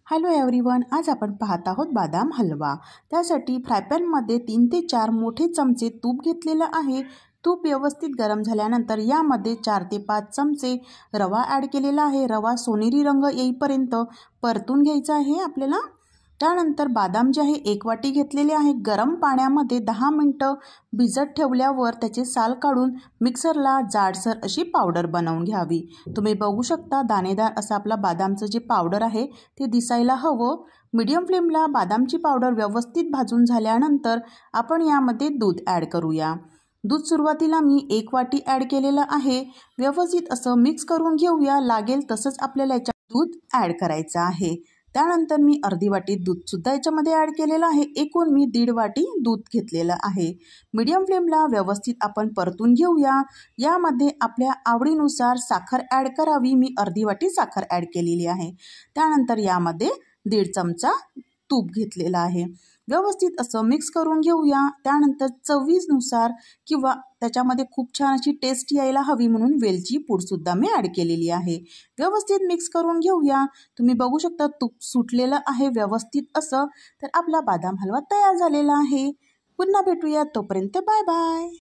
Hello everyone, आज आपण पाहत आहोत बदाम हलवा। त्यासाठी फ्रायपॅनमध्ये 3 ते 4 मोठे चमचे तूप घेतलेलं आहे। तूप व्यवस्थित गरम झाल्यानंतर यामध्ये 4 ते 5 चमचे रवा ॲड केलेला आहे। रवा सोनेरी रंग येईपर्यंत परतून घ्यायचा आहे आपल्याला। त्यानंतर बदाम जे आहे 1 वाटी घेतलेले आहे। गरम पाण्यामध्ये 10 मिनिटं भिजत ठेवल्यावर त्याचे साल काढून मिक्सरला जाडसर अशी पावडर बनवून घ्यावी। तुम्ही बघू शकता दाणेदार असं आपला बदामचं जे पावडर आहे ते दिसायला हवं। मीडियम फ्लेमला बदामची पावडर व्यवस्थित भाजून झाल्यानंतर आपण यामध्ये दूध ॲड करूया। दूध सुरुवातीला मी 1 वाटी ॲड केलेलं आहे। व्यवस्थित असं मिक्स करून घेऊया। लागेल तसंच आपल्याला याच्यात दूध ॲड करायचं आहे। त्यानंतर मी अर्धी वाटी दूधसुद्धा याच्यामध्ये ॲड केलेलं आहे। एकूण मी 1.5 वाटी दूध घेतलेलं आहे। मीडियम फ्लेमला व्यवस्थित आपण परतून घेऊया। यामध्ये आपल्या आवडीनुसार साखर ॲड करावी। मी अर्धी वाटी साखर ॲड केलेली आहे। त्यानंतर यामध्ये 1.5 चमचा तूप घेतलेला आहे। व्यवस्थित असं मिक्स करून घेऊया। त्यानंतर चवीनुसार किंवा त्याच्यामध्ये खूप छान अशी टेस्ट यायला हवी म्हणून वेलची पूडसुद्धा मी ॲड केलेली आहे। व्यवस्थित मिक्स करून घेऊया। तुम्ही बघू शकता तूप सुटलेलं आहे व्यवस्थित असं। तर आपला बदाम हलवा तयार झालेला आहे। पुन्हा भेटूया, तोपर्यंत बाय बाय।